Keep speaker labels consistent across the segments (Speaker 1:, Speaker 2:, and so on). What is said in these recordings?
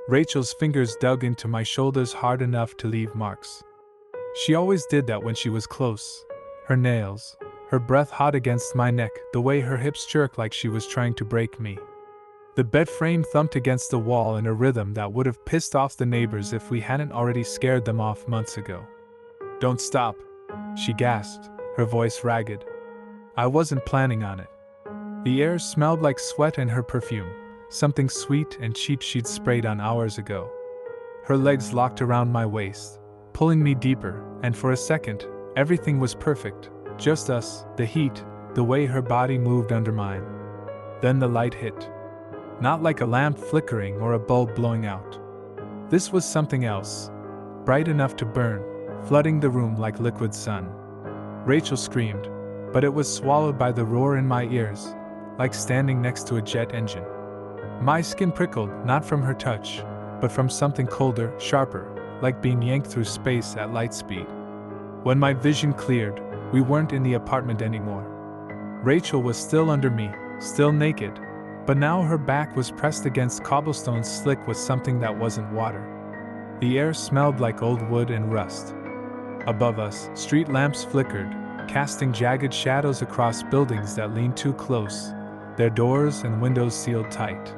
Speaker 1: Rachel's fingers dug into my shoulders hard enough to leave marks. She always did that when she was close. Her nails, her breath hot against my neck, the way her hips jerked like she was trying to break me. The bed frame thumped against the wall in a rhythm that would have pissed off the neighbors if we hadn't already scared them off months ago. "Don't stop," she gasped, her voice ragged. I wasn't planning on it. The air smelled like sweat and her perfume, something sweet and cheap she'd sprayed on hours ago. Her legs locked around my waist, pulling me deeper, and for a second, everything was perfect. Just us, the heat, the way her body moved under mine. Then the light hit. Not like a lamp flickering or a bulb blowing out. This was something else, bright enough to burn, flooding the room like liquid sun. Rachel screamed, but it was swallowed by the roar in my ears, like standing next to a jet engine. My skin prickled, not from her touch, but from something colder, sharper, like being yanked through space at light speed. When my vision cleared, we weren't in the apartment anymore. Rachel was still under me, still naked, but now her back was pressed against cobblestone slick with something that wasn't water. The air smelled like old wood and rust. Above us, street lamps flickered, casting jagged shadows across buildings that leaned too close, their doors and windows sealed tight.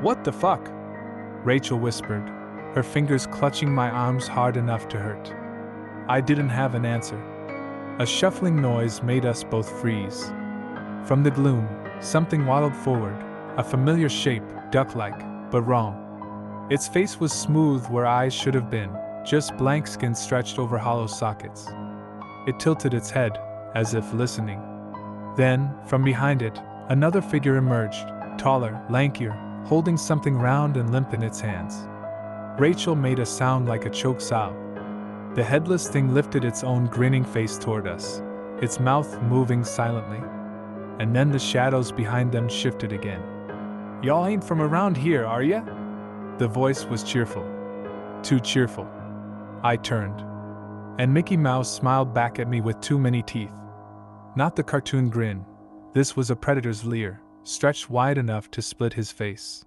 Speaker 1: "What the fuck?" Rachel whispered, her fingers clutching my arms hard enough to hurt. I didn't have an answer. A shuffling noise made us both freeze. From the gloom, something waddled forward, a familiar shape, duck-like, but wrong. Its face was smooth where eyes should have been, just blank skin stretched over hollow sockets. It tilted its head, as if listening. Then, from behind it, another figure emerged, taller, lankier, holding something round and limp in its hands. Rachel made a sound like a choked sob. The headless thing lifted its own grinning face toward us, its mouth moving silently. And then the shadows behind them shifted again. "Y'all ain't from around here, are ya?" The voice was cheerful. Too cheerful. I turned. And Mickey Mouse smiled back at me with too many teeth. Not the cartoon grin. This was a predator's leer, stretched wide enough to split his face.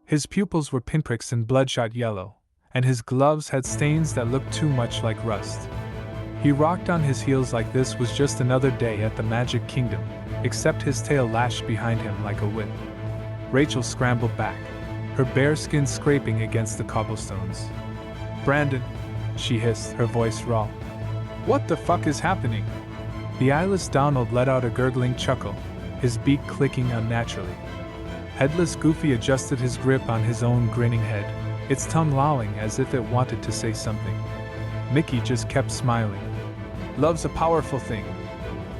Speaker 1: His pupils were pinpricks in bloodshot yellow, and his gloves had stains that looked too much like rust. He rocked on his heels like this was just another day at the Magic Kingdom, except his tail lashed behind him like a whip. Rachel scrambled back, her bare skin scraping against the cobblestones. "Brandon," she hissed, her voice raw. "What the fuck is happening?" The eyeless Donald let out a gurgling chuckle, his beak clicking unnaturally. Headless Goofy adjusted his grip on his own grinning head, its tongue lolling as if it wanted to say something. Mickey just kept smiling. "Love's a powerful thing,"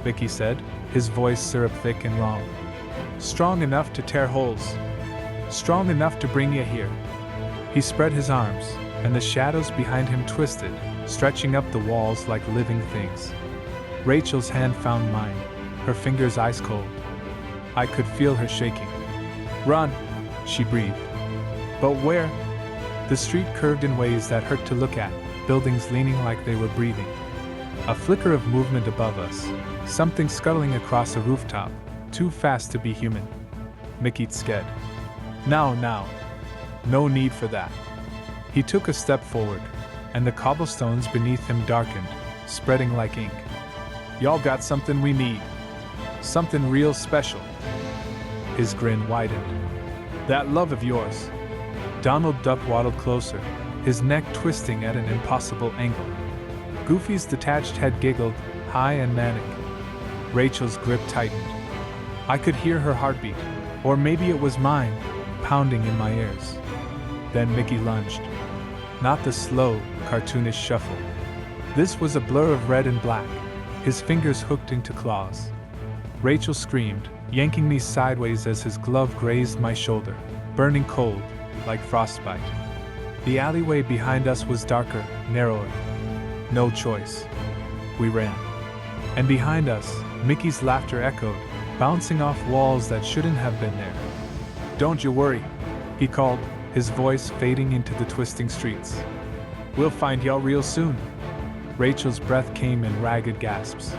Speaker 1: Mickey said, his voice syrup thick and wrong. "Strong enough to tear holes. Strong enough to bring you here." He spread his arms, and the shadows behind him twisted, stretching up the walls like living things. Rachel's hand found mine, her fingers ice cold. I could feel her shaking. "Run," she breathed. "But where?" The street curved in ways that hurt to look at, buildings leaning like they were breathing. A flicker of movement above us, something scuttling across a rooftop, too fast to be human. Mickey sked. Now. No need for that." He took a step forward, and the cobblestones beneath him darkened, spreading like ink. "Y'all got something we need. Something real special." His grin widened. "That love of yours." Donald Duck waddled closer, his neck twisting at an impossible angle. Goofy's detached head giggled, high and manic. Rachel's grip tightened. I could hear her heartbeat, or maybe it was mine, pounding in my ears. Then Mickey lunged. Not the slow, cartoonish shuffle. This was a blur of red and black, his fingers hooked into claws. Rachel screamed, yanking me sideways as his glove grazed my shoulder, burning cold, like frostbite. The alleyway behind us was darker, narrower. No choice. We ran. And behind us, Mickey's laughter echoed, bouncing off walls that shouldn't have been there. "Don't you worry," he called, his voice fading into the twisting streets. "We'll find y'all real soon." Rachel's breath came in ragged gasps.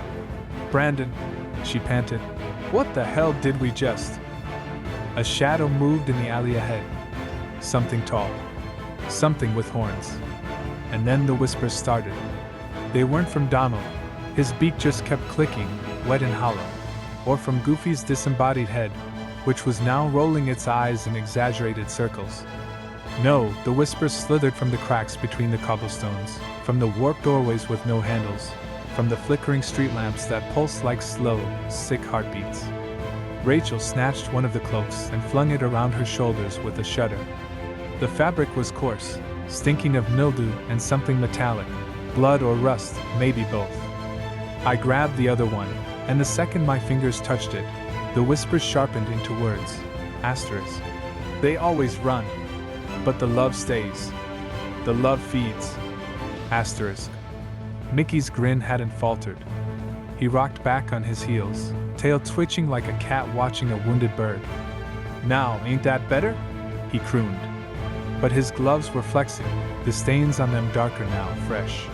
Speaker 1: "Brandon," she panted, "what the hell did we just?" A shadow moved in the alley ahead. Something tall, something with horns. And then the whispers started. They weren't from Donald. His beak just kept clicking, wet and hollow. Or from Goofy's disembodied head, which was now rolling its eyes in exaggerated circles. No, the whispers slithered from the cracks between the cobblestones, from the warped doorways with no handles, from the flickering street lamps that pulsed like slow, sick heartbeats. Rachel snatched one of the cloaks and flung it around her shoulders with a shudder. The fabric was coarse, stinking of mildew and something metallic, blood or rust, maybe both. I grabbed the other one, and the second my fingers touched it, the whispers sharpened into words. Asterisk. They always run. But the love stays. The love feeds. Asterisk. Mickey's grin hadn't faltered. He rocked back on his heels, tail twitching like a cat watching a wounded bird. Now, ain't that better? He crooned. But his gloves were flexing, the stains on them darker now, fresh.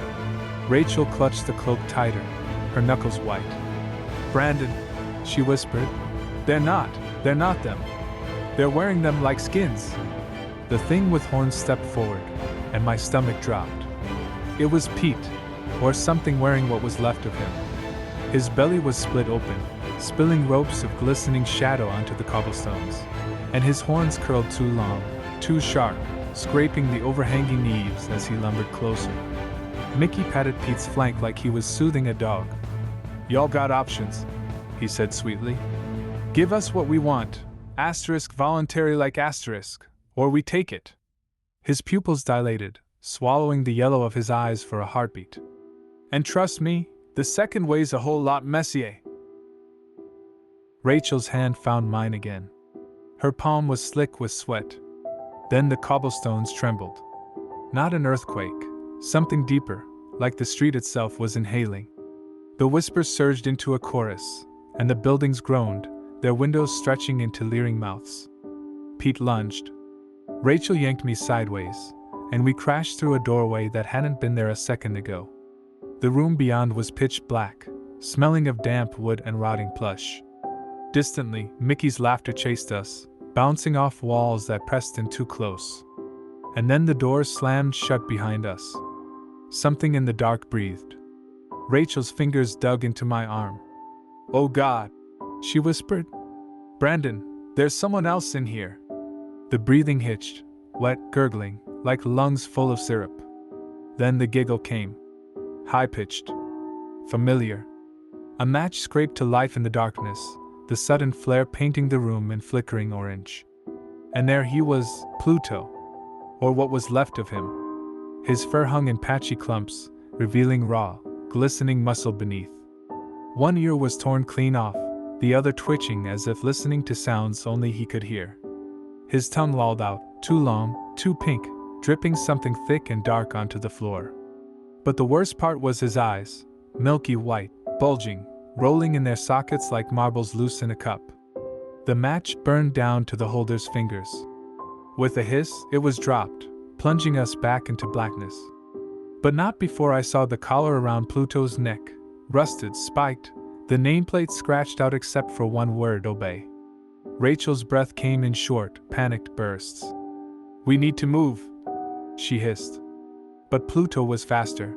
Speaker 1: Rachel clutched the cloak tighter, her knuckles white. Brandon, she whispered. They're not them. They're wearing them like skins. The thing with horns stepped forward, and my stomach dropped. It was Pete, or something wearing what was left of him. His belly was split open, spilling ropes of glistening shadow onto the cobblestones, and his horns curled too long, too sharp, scraping the overhanging eaves as he lumbered closer. Mickey patted Pete's flank like he was soothing a dog. Y'all got options, he said sweetly. Give us what we want, asterisk voluntary like asterisk, or we take it. His pupils dilated, swallowing the yellow of his eyes for a heartbeat. And trust me, the second way's a whole lot messier. Rachel's hand found mine again. Her palm was slick with sweat. Then the cobblestones trembled. Not an earthquake, something deeper, like the street itself was inhaling. The whispers surged into a chorus, and the buildings groaned, their windows stretching into leering mouths. Pete lunged. Rachel yanked me sideways, and we crashed through a doorway that hadn't been there a second ago. The room beyond was pitch black, smelling of damp wood and rotting plush. Distantly, Mickey's laughter chased us, bouncing off walls that pressed in too close. And then the doors slammed shut behind us. Something in the dark breathed. Rachel's fingers dug into my arm. Oh God, she whispered. Brandon, there's someone else in here. The breathing hitched, wet, gurgling, like lungs full of syrup. Then the giggle came. High-pitched. Familiar. A match scraped to life in the darkness, the sudden flare painting the room in flickering orange. And there he was, Pluto. Or what was left of him. His fur hung in patchy clumps, revealing raw, glistening muscle beneath. One ear was torn clean off, the other twitching as if listening to sounds only he could hear. His tongue lolled out, too long, too pink, dripping something thick and dark onto the floor. But the worst part was his eyes, milky white, bulging, rolling in their sockets like marbles loose in a cup. The match burned down to the holder's fingers. With a hiss, it was dropped, plunging us back into blackness. But not before I saw the collar around Pluto's neck, rusted, spiked, the nameplate scratched out except for one word: obey. Rachel's breath came in short, panicked bursts. We need to move, she hissed. But Pluto was faster.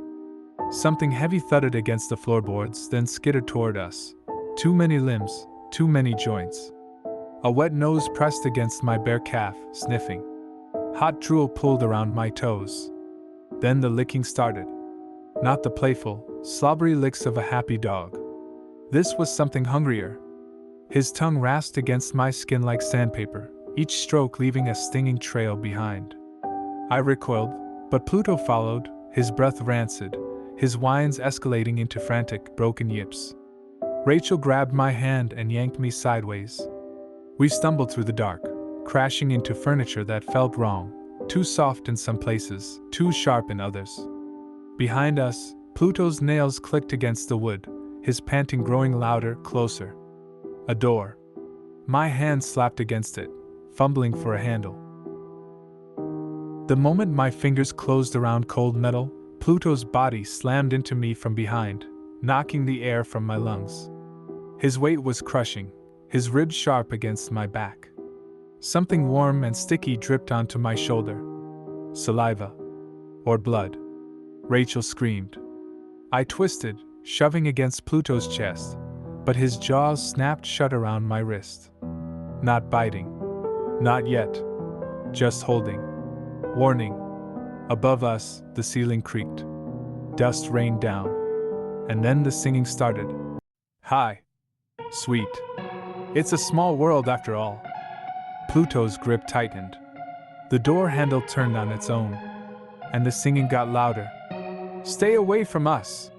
Speaker 1: Something heavy thudded against the floorboards, then skittered toward us. Too many limbs, too many joints. A wet nose pressed against my bare calf, sniffing. Hot drool pulled around my toes. Then the licking started. Not the playful, slobbery licks of a happy dog. This was something hungrier. His tongue rasped against my skin like sandpaper, each stroke leaving a stinging trail behind. I recoiled, but Pluto followed, his breath rancid, his whines escalating into frantic, broken yips. Rachel grabbed my hand and yanked me sideways. We stumbled through the dark, crashing into furniture that felt wrong, too soft in some places, too sharp in others. Behind us, Pluto's nails clicked against the wood, his panting growing louder, closer. A door. My hand slapped against it, fumbling for a handle. The moment my fingers closed around cold metal, Pluto's body slammed into me from behind, knocking the air from my lungs. His weight was crushing, his ribs sharp against my back. Something warm and sticky dripped onto my shoulder. Saliva. Or blood. Rachel screamed. I twisted, shoving against Pluto's chest, but his jaws snapped shut around my wrist. Not biting. Not yet. Just holding. Warning. Above us, the ceiling creaked. Dust rained down. And then the singing started. Hi. Sweet. It's a small world after all. Pluto's grip tightened. The door handle turned on its own. And the singing got louder. Stay away from us!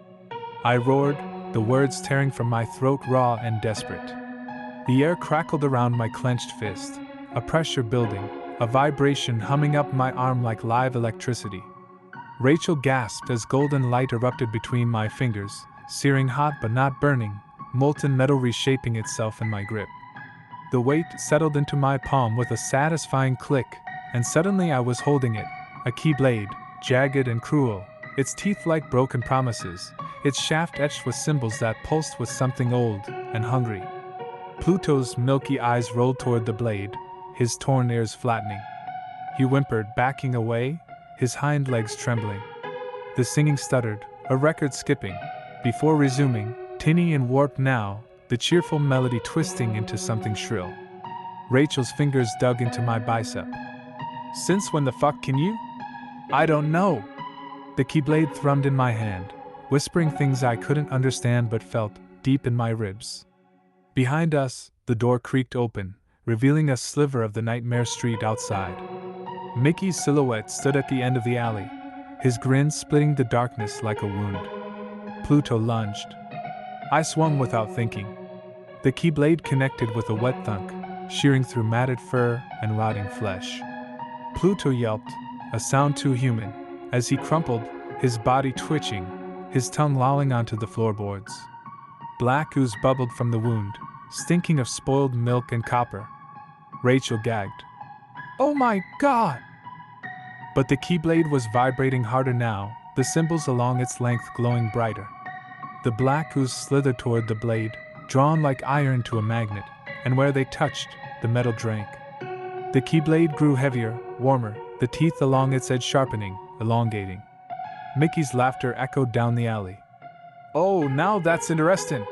Speaker 1: I roared, the words tearing from my throat raw and desperate. The air crackled around my clenched fist, a pressure building, a vibration humming up my arm like live electricity. Rachel gasped as golden light erupted between my fingers, searing hot but not burning, molten metal reshaping itself in my grip. The weight settled into my palm with a satisfying click, and suddenly I was holding it, a Keyblade, jagged and cruel, its teeth like broken promises, its shaft etched with symbols that pulsed with something old and hungry. Pluto's milky eyes rolled toward the blade, his torn ears flattening. He whimpered, backing away, his hind legs trembling. The singing stuttered, a record skipping, before resuming, tinny and warped now, the cheerful melody twisting into something shrill. Rachel's fingers dug into my bicep. Since when the fuck can you? I don't know. The Keyblade thrummed in my hand, whispering things I couldn't understand but felt deep in my ribs. Behind us, the door creaked open, revealing a sliver of the nightmare street outside. Mickey's silhouette stood at the end of the alley, his grin splitting the darkness like a wound. Pluto lunged. I swung without thinking. The Keyblade connected with a wet thunk, shearing through matted fur and rotting flesh. Pluto yelped, a sound too human, as he crumpled, his body twitching, his tongue lolling onto the floorboards. Black ooze bubbled from the wound, stinking of spoiled milk and copper. Rachel gagged. Oh my God! But the Keyblade was vibrating harder now, the symbols along its length glowing brighter. The black ooze slithered toward the blade, drawn like iron to a magnet, and where they touched, the metal drank. The Keyblade grew heavier, warmer, the teeth along its edge sharpening, elongating. Mickey's laughter echoed down the alley. Oh, now that's interesting!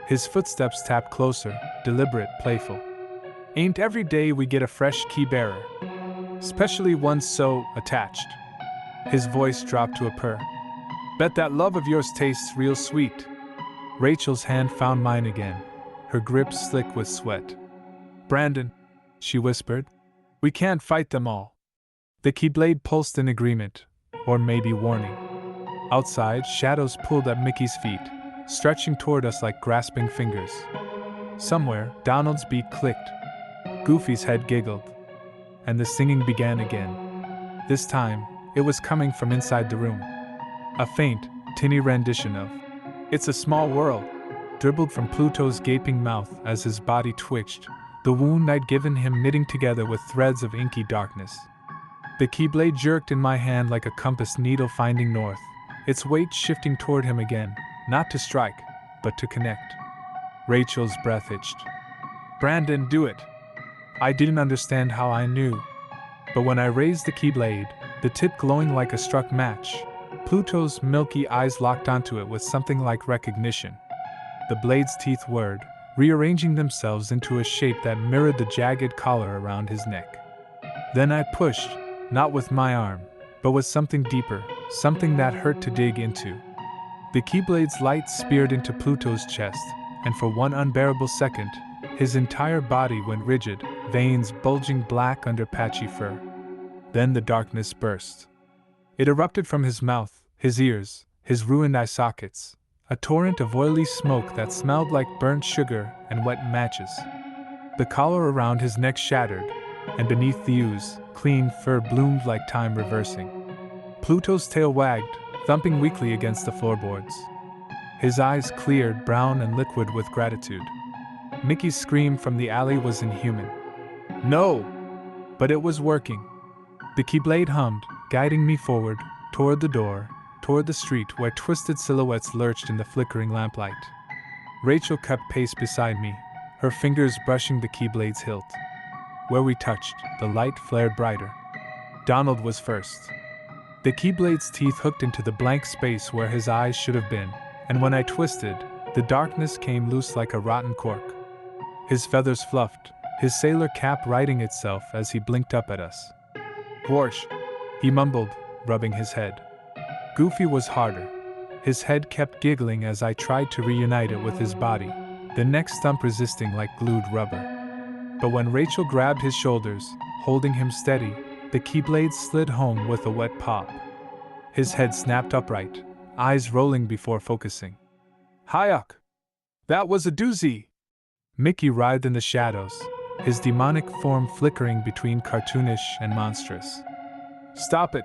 Speaker 1: His footsteps tapped closer, deliberate, playful. Ain't every day we get a fresh key bearer. Especially one so attached. His voice dropped to a purr. Bet that love of yours tastes real sweet. Rachel's hand found mine again, her grip slick with sweat. Brandon, she whispered, we can't fight them all. The Keyblade pulsed in agreement, or maybe warning. Outside, shadows pulled at Mickey's feet, stretching toward us like grasping fingers. Somewhere, Donald's beat clicked. Goofy's head giggled. And the singing began again. This time, it was coming from inside the room. A faint, tinny rendition of It's a Small World dribbled from Pluto's gaping mouth as his body twitched, the wound I'd given him knitting together with threads of inky darkness. The Keyblade jerked in my hand like a compass needle finding north, its weight shifting toward him again, not to strike, but to connect. Rachel's breath hitched. Brandon, do it! I didn't understand how I knew. But when I raised the Keyblade, the tip glowing like a struck match, Pluto's milky eyes locked onto it with something like recognition. The blade's teeth whirred, rearranging themselves into a shape that mirrored the jagged collar around his neck. Then I pushed, not with my arm, but with something deeper, something that hurt to dig into. The Keyblade's light speared into Pluto's chest, and for one unbearable second, his entire body went rigid, veins bulging black under patchy fur. Then the darkness burst. It erupted from his mouth, his ears, his ruined eye sockets, a torrent of oily smoke that smelled like burnt sugar and wet matches. The collar around his neck shattered, and beneath the ooze, clean fur bloomed like time reversing. Pluto's tail wagged, thumping weakly against the floorboards. His eyes cleared, brown and liquid with gratitude. Mickey's scream from the alley was inhuman. No! But it was working. The Keyblade hummed, guiding me forward, toward the door, toward the street where twisted silhouettes lurched in the flickering lamplight. Rachel kept pace beside me, her fingers brushing the Keyblade's hilt. Where we touched, the light flared brighter. Donald was first. The Keyblade's teeth hooked into the blank space where his eyes should have been, and when I twisted, the darkness came loose like a rotten cork. His feathers fluffed, his sailor cap righting itself as he blinked up at us. "Whorsh," he mumbled, rubbing his head. Goofy was harder. His head kept giggling as I tried to reunite it with his body, the neck stump resisting like glued rubber. But when Rachel grabbed his shoulders, holding him steady, the Keyblade slid home with a wet pop. His head snapped upright, eyes rolling before focusing. "Hayuk! That was a doozy!" Mickey writhed in the shadows, his demonic form flickering between cartoonish and monstrous. "Stop it!"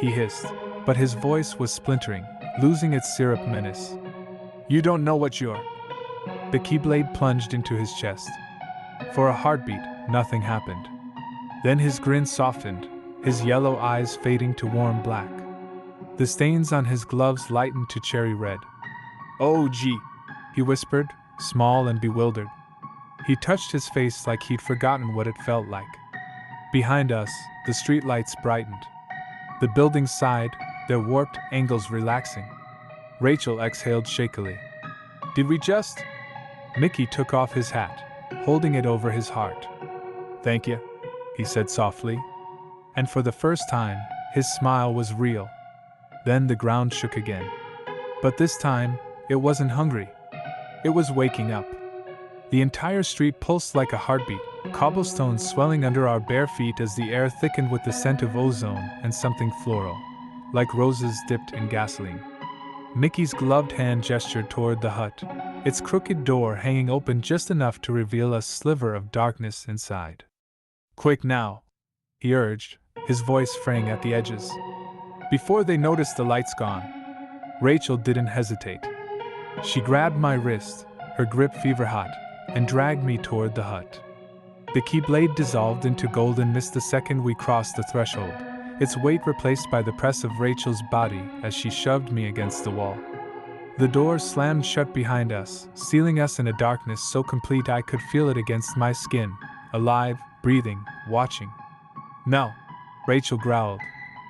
Speaker 1: he hissed, but his voice was splintering, losing its syrup menace. "You don't know what you're." The Keyblade plunged into his chest. For a heartbeat, nothing happened. Then his grin softened, his yellow eyes fading to warm black. The stains on his gloves lightened to cherry red. "Oh gee," he whispered, small and bewildered. He touched his face like he'd forgotten what it felt like. Behind us, the streetlights brightened. The buildings sighed, their warped angles relaxing. Rachel exhaled shakily. "Did we just?" Mickey took off his hat, holding it over his heart. "Thank you," he said softly. And for the first time, his smile was real. Then the ground shook again. But this time, it wasn't hungry. It was waking up. The entire street pulsed like a heartbeat, cobblestones swelling under our bare feet as the air thickened with the scent of ozone and something floral, like roses dipped in gasoline. Mickey's gloved hand gestured toward the hut, its crooked door hanging open just enough to reveal a sliver of darkness inside. "Quick now," he urged, his voice fraying at the edges. Before they noticed the lights gone, Rachel didn't hesitate. She grabbed my wrist, her grip fever-hot, and dragged me toward the hut. The Keyblade dissolved into golden mist the second we crossed the threshold, its weight replaced by the press of Rachel's body as she shoved me against the wall. The door slammed shut behind us, sealing us in a darkness so complete I could feel it against my skin, alive, breathing, watching. "No," Rachel growled,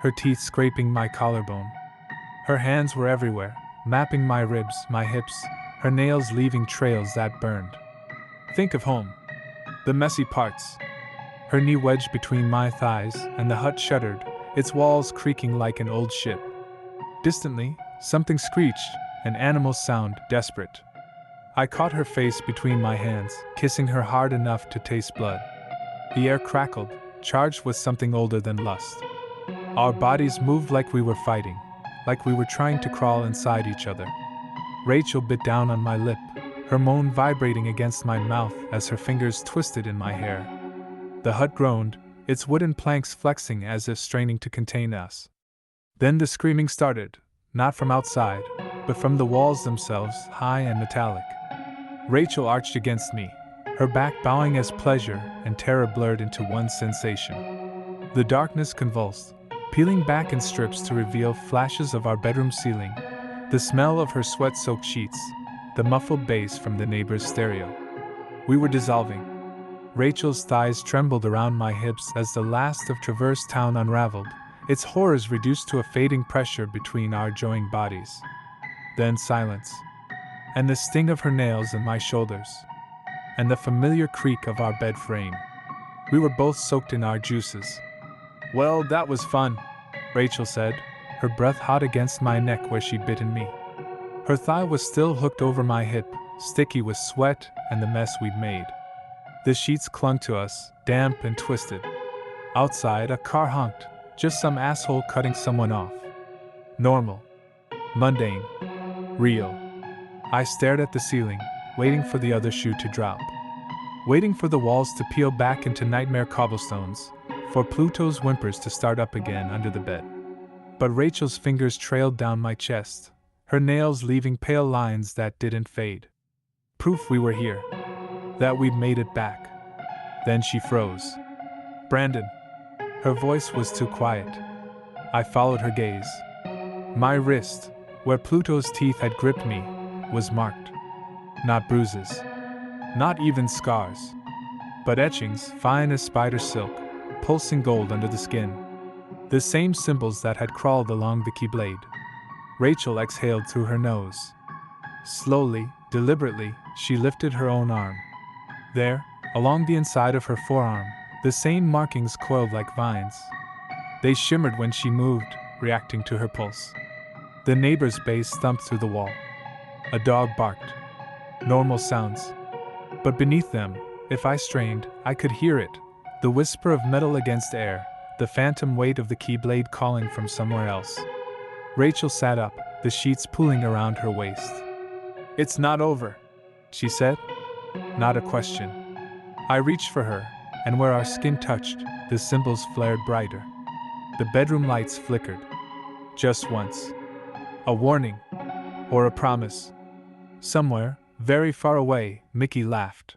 Speaker 1: her teeth scraping my collarbone. Her hands were everywhere, mapping my ribs, my hips, her nails leaving trails that burned. "Think of home. The messy parts." Her knee wedged between my thighs, and the hut shuddered, its walls creaking like an old ship. Distantly, something screeched, an animal sound, desperate. I caught her face between my hands, kissing her hard enough to taste blood. The air crackled, charged with something older than lust. Our bodies moved like we were fighting, like we were trying to crawl inside each other. Rachel bit down on my lip, her moan vibrating against my mouth as her fingers twisted in my hair. The hut groaned, its wooden planks flexing as if straining to contain us. Then the screaming started, not from outside, but from the walls themselves, high and metallic. Rachel arched against me, her back bowing as pleasure and terror blurred into one sensation. The darkness convulsed, peeling back in strips to reveal flashes of our bedroom ceiling, the smell of her sweat-soaked sheets, the muffled bass from the neighbor's stereo. We were dissolving. Rachel's thighs trembled around my hips as the last of Traverse Town unraveled, its horrors reduced to a fading pressure between our joined bodies. Then silence. And the sting of her nails in my shoulders. And the familiar creak of our bed frame. We were both soaked in our juices. "Well, that was fun," Rachel said, her breath hot against my neck where she'd bitten me. Her thigh was still hooked over my hip, sticky with sweat and the mess we'd made. The sheets clung to us, damp and twisted. Outside, a car honked, just some asshole cutting someone off. Normal. Mundane. Real. I stared at the ceiling, waiting for the other shoe to drop. Waiting for the walls to peel back into nightmare cobblestones, for Pluto's whimpers to start up again under the bed. But Rachel's fingers trailed down my chest, her nails leaving pale lines that didn't fade. Proof we were here. That we'd made it back. Then she froze. "Brandon." Her voice was too quiet. I followed her gaze. My wrist, where Pluto's teeth had gripped me, was marked. Not bruises. Not even scars. But etchings, fine as spider silk, pulsing gold under the skin. The same symbols that had crawled along the Keyblade. Rachel exhaled through her nose. Slowly, deliberately, she lifted her own arm. There, along the inside of her forearm, the same markings coiled like vines. They shimmered when she moved, reacting to her pulse. The neighbor's bass thumped through the wall. A dog barked. Normal sounds. But beneath them, if I strained, I could hear it. The whisper of metal against air, the phantom weight of the Keyblade calling from somewhere else. Rachel sat up, the sheets pulling around her waist. "It's not over," she said. Not a question. I reached for her, and where our skin touched, the symbols flared brighter. The bedroom lights flickered. Just once. A warning. Or a promise. Somewhere, very far away, Mickey laughed.